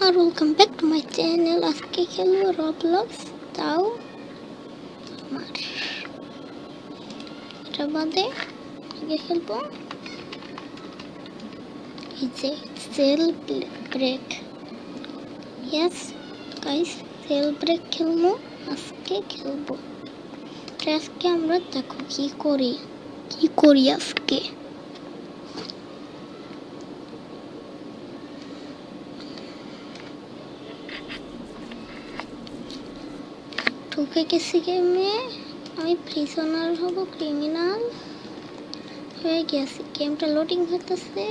R welcome back to my channel. আজকে খেলবো রবলক্স, তাও আমার এটা বাদে আগে খেলবো এই যে cell break. Yes guys, cell break খেলবো আজকে। আজকে আমরা দেখো কি করি আজকে। ঢুকে গেছি গেমে, আমি প্রিজনার হব, ক্রিমিনাল হয়ে গেছি। গেমটা লোডিং হতেছে,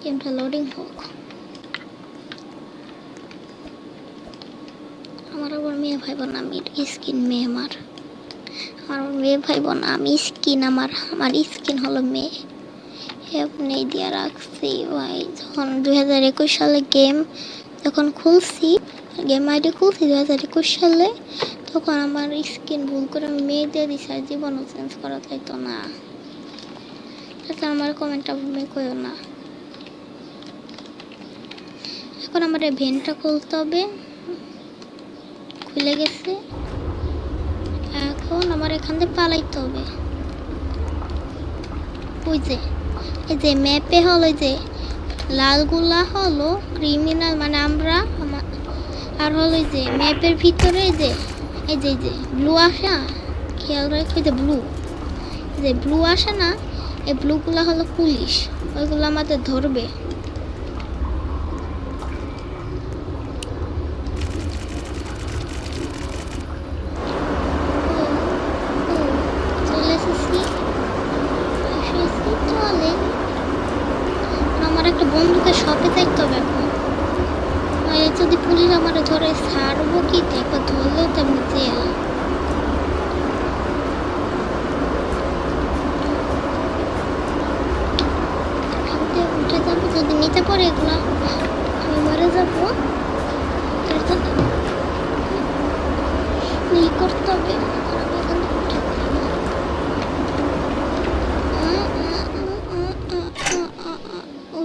গেমটা লোডিং হোক। আমার আবার মেয়ে ভাই বোন, আমি স্কিন মেয়ে, আমার মেয়ে ভাই বোন, আমি স্কিন, আমার স্কিন হলো মেয়ে। এমনি দিয়ে রাখছি ভাই। যখন 2021 সালে গেম যখন খুলছি, গেম আইডি খুলছি 2021 সালে, তখন আমার স্কিন ভুল করে আমি মেয়ে দিয়ে দিছি। আর জীবনও চেঞ্জ করা যাইতো না। এটা আমার কমেন্টটা ভূমি কইও না। এখন আমার এই ভেনটা খুলতে হবে, খুলে গেছে। এখন আমার এখান থেকে পালাইতে হবে। ওই যে এই যে ম্যাপে হলো যে লালগুলা হলো ক্রিমিনাল, মানে আমরা। আর হলো যে ম্যাপের ভিতরে এই যে ব্লু আসে, খেয়াল রাখো, যে ব্লু আসে না, এই ব্লুগুলা হলো পুলিশ, ওইগুলো আমাদের ধরবে। আমার একটা বন্ধুকে শপে যাইতে হবে এখন। যদি পুলিশ আমার ধরে ছাড়বো কি, একবার ধরলেও তো আমি জেল। উঠে যাবো, যদি নিতে পারে এগুলা আমি মরে যাবো। করতে হবে,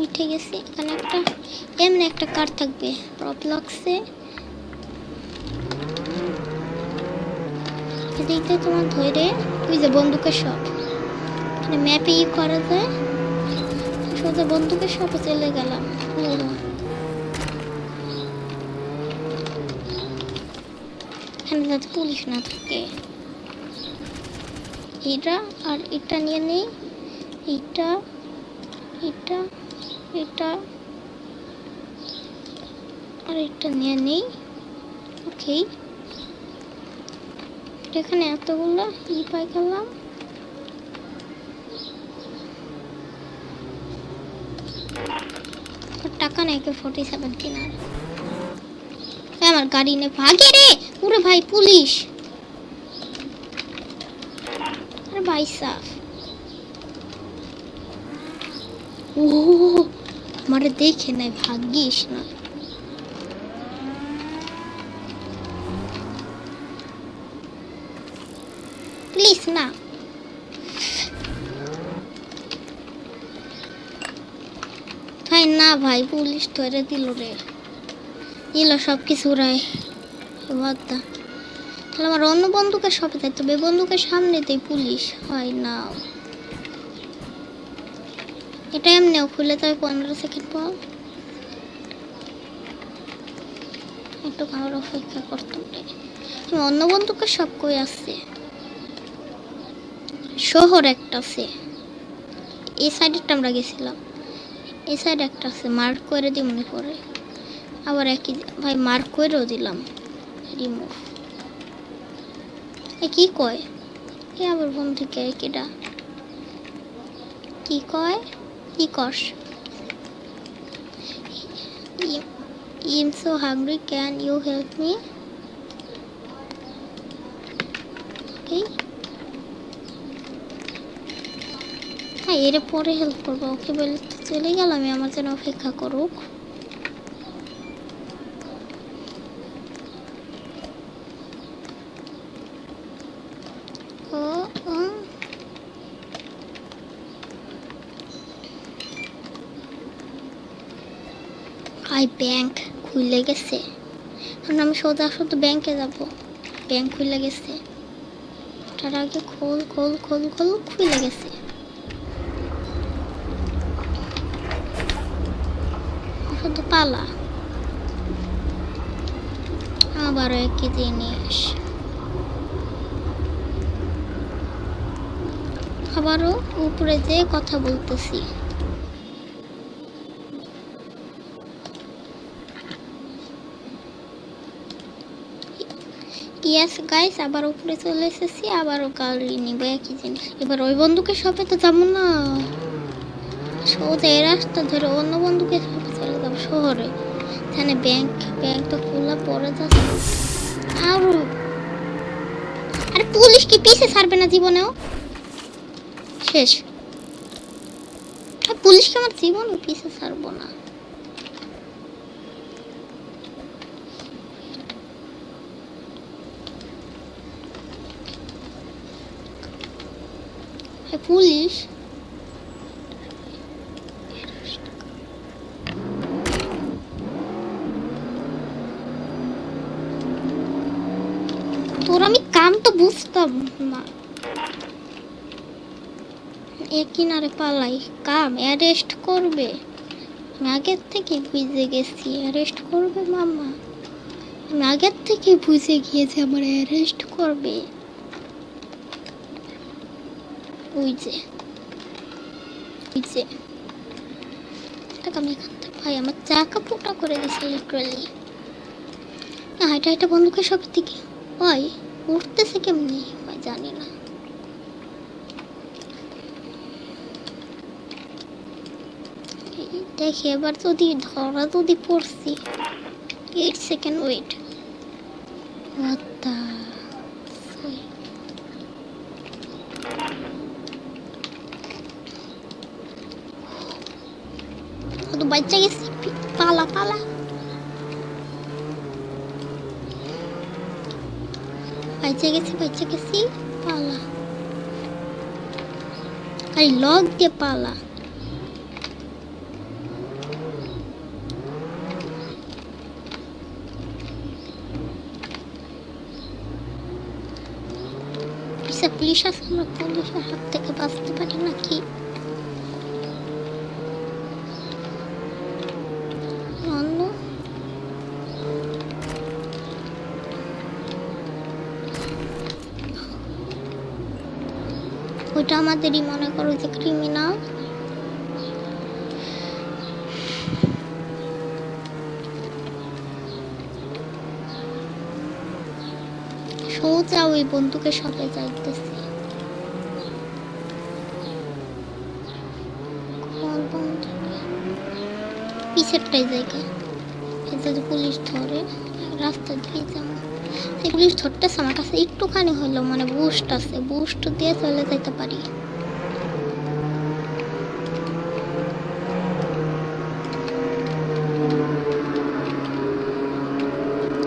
উঠে গেছি। এখানে একটা এমনি একটা কার থাকবে রবলক্সে, এদিকে তোমার ধরে ওই যে বন্দুকের শপ, মানে ম্যাপে করা যায়। সোজা বন্দুকের শপে চলে গেলাম। এখানে যাতে পুলিশ না থাকে। এটা আর এটা নিয়ে নেই, এটা এটা এটা আর এটা নিয়ে নেই। ওকে, এখানে এতগুলো পাই গেলাম। টাকা নেই, 47 কেনার। আমার গাড়ি নে ভাগে রে, পুরো ভাই পুলিশ। আরে ভাই সাফ, ও আমারে দেখে নাই, ভাগিস না। প্লিজ না। ভাই না ভাই, পুলিশ ধরে দিল রে, দিল সব কিছু রায়। তাহলে আমার অন্য বন্দুকের শপে যাইতে হবে, বন্দুকের সামনেতেই পুলিশ হয় না। এটা এমনিও খুলে যাবে 15 সেকেন্ড পর। একটু আমার অপেক্ষা করতে হবে। অন্য বন্দুকের সব কই আছে? শহর একটা আছে, এই সাইডেরটা আমরা গেছিলাম, এই সাইড একটা আছে, মার্ক করে দিই মনে করে। আবার একই ভাই মার্ক করেও দিলাম, রিমুভ। কি কয় এ আবার বন্ধুকে, কেডা কি কয়, কি কস? I'm so hungry, can you help me? Okay. হ্যাঁ, এর পরে হেল্প করবো। ওকে বলে চলে গেলাম, আমি আমার জন্য অপেক্ষা করুক। ভাই ব্যাংক খুলে গেছে, এখন আমি সোজা শুধু ব্যাংকে যাব। ব্যাংক খুলে গেছে, তার আগে খোল খোল খোল খোল, খুলে গেছে। শুধু পালা, আবারও একই জিনিস, আবারও উপরে যে কথা বলতেছি। ইয়েস গাইস, আবার উপরে চলে এসেছি, আবারও গাড়ি নিব, একই জিনিস। এবার ওই বন্ধুকের শপে তো যাবো না, সোজা এই রাস্তা ধরে অন্য বন্ধুকের শপে চলে যাবো, শহরে। এখানে ব্যাংক, ব্যাংক তো খোলা পড়ে যাচ্ছে। আরো আরে পুলিশ কি পিছে ছাড়বে না জীবনেও? শেষ। পুলিশকে আমার জীবনে পিছে ছাড়বো না। পুলিশ তোর আমি কাম তো বুঝতাম না, কিনারে পালাই কাম অ্যারেস্ট করবে। আমি আগের থেকে বুঝে গেছি অ্যারেস্ট করবে মামা, আমি আগের থেকে বুঝে গিয়েছি আমার অ্যারেস্ট করবে। ওই যে ওই যে আমি এখান থেকে ভাই আমার চাকা পোটা করে দিয়েছে লিটারালি। হাইটা হাইটা বন্ধুকে সব দিকে ভাই উঠতেছে কেমনি ভাই জানি না। দেখি এবার যদি ধরা যদি পড়ছি, 8 সেকেন্ড ওয়েট। What the তো বাচ্চা গেছি, পালা পালা। বাচ্চা গেছি পালা, আরে লক দিয়ে পালা। পুলিশ আছে, আমরা পুলিশের হাত থেকে বাঁচতে পারি নাকি? ওইটা আমাদেরই মনে করো যে ক্রিমিনাল। সোজা ওই বন্ধুকে সাথে যাইতেছি। পিছেরটাই জায়গা, যদি পুলিশ ধরে রাস্তা দিয়ে যাবো। পুলিশ ধরতেছে আমার কাছে একটুখানি হলো মানে বুস্ট আছে, বুস্ট দিয়ে চলে যেতে পারি।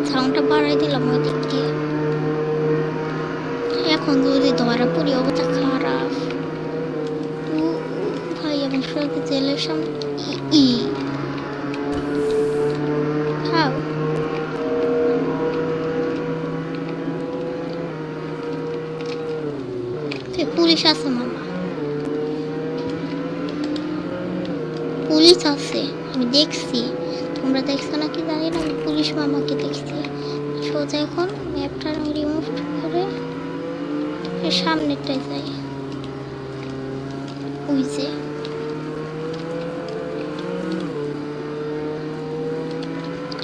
সাউন্ডটা বাড়াই দিলাম ওই দিক দিয়ে। এখন যদি ধরা পড়ি অবস্থা খারাপ ভাই, আমি সবাইকে জেলের সামনে পুলিশ আছে মামা, পুলিশ আছে, আমি দেখছি। তোমরা দেখছো নাকি জানি না, আমি পুলিশ মামাকে দেখছি। সোজা এখন ম্যাপটা আমি রিমুভ করে সামনেরটাই যাই। ওই যে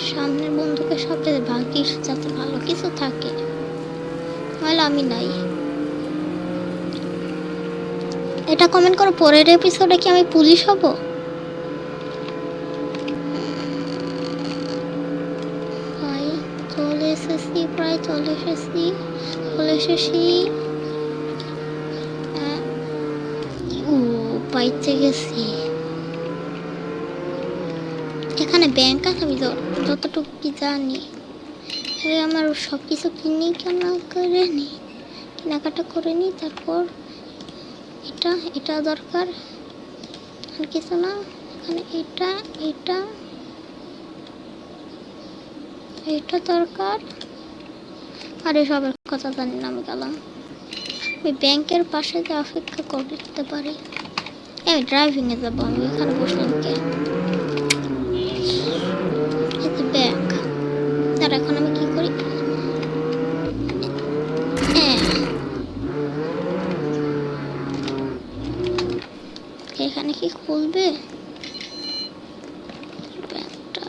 সামনের বন্ধুকে সাথে ভাগ্যিস যাতে ভালো কিছু থাকে, নাহলে আমি নাই। এটা কমেন্ট করো, পরের এপিসোডে কি আমি পুলিশ হব? ভাই চলে এসেছি, প্রায় চলে এসেছি। পাইতে গেছি। এখানে ব্যাংক আছে, আমি যতটুকু কি জানি। আমার সব কিছু কেনাকাটা করে নি, তারপর এটা দরকার আর কিছু না। এখানে এটা এটা দরকার। আর এসবের কথা জানি না, আমি গেলাম। আমি ব্যাংকের পাশে যে অপেক্ষা করতে পারি। আমি ড্রাইভিংয়ে যাবো, আমি এখানে বসলাম কে? ব্যাংক। তার এখন আমি কি করি? এখানে কি খুলবে ব্যাংকটা?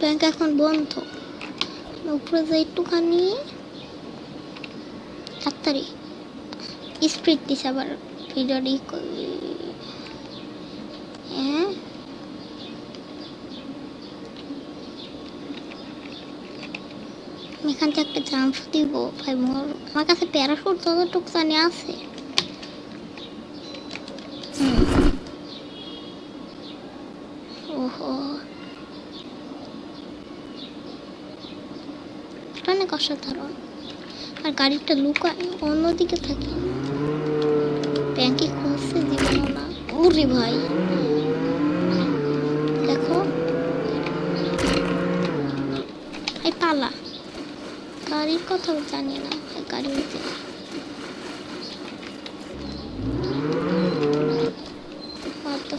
ব্যাংক এখন বন্ধ। উপরে যাই একটুখানি, তাড়াতাড়ি স্পিড দিছে আবার ভিডিওটি। হ্যাঁ, এখান থেকে একটা জাম্প দিব ভাই। আমার কাছে প্যারাশুট যতটুকু জানি আছে। ওহো, অনেক অসাধারণ। আর গাড়িটা লুকায় অন্যদিকে থাকি। ব্যাংকে খুলছে জীবন না। উরি ভাই দেখো, এই পালা গাড়ির কথাও জানি না। গাড়ি হচ্ছে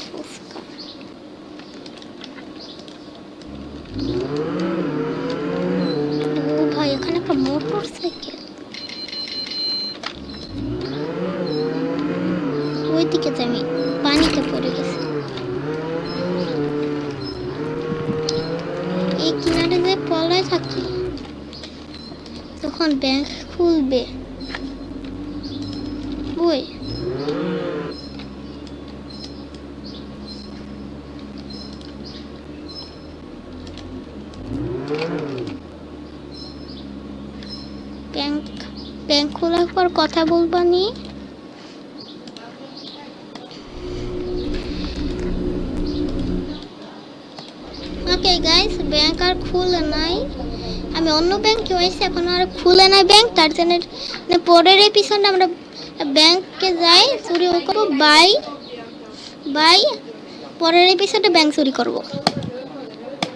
ফুচকা। ও ভাই, এখানে একটা মোটর সাইকেল। ওইদিকে আমি পানিতে পড়ে গেছি। এই কিনারে যে পলায় থাকি, তখন ব্যাংক খুলবে। ওই ব্যাংক খোলার পর কথা বলবানি। ওকে গাইস, ব্যাংক আর খুলে নাই। আমি অন্য ব্যাংকে হয়েছি, এখন আর খুলে নাই ব্যাংক। তার জন্য পরের এপিসোডে আমরা ব্যাংকে যাই, চুরি করবো। Bye bye. পরের এপিসোডে ব্যাংক চুরি করবো।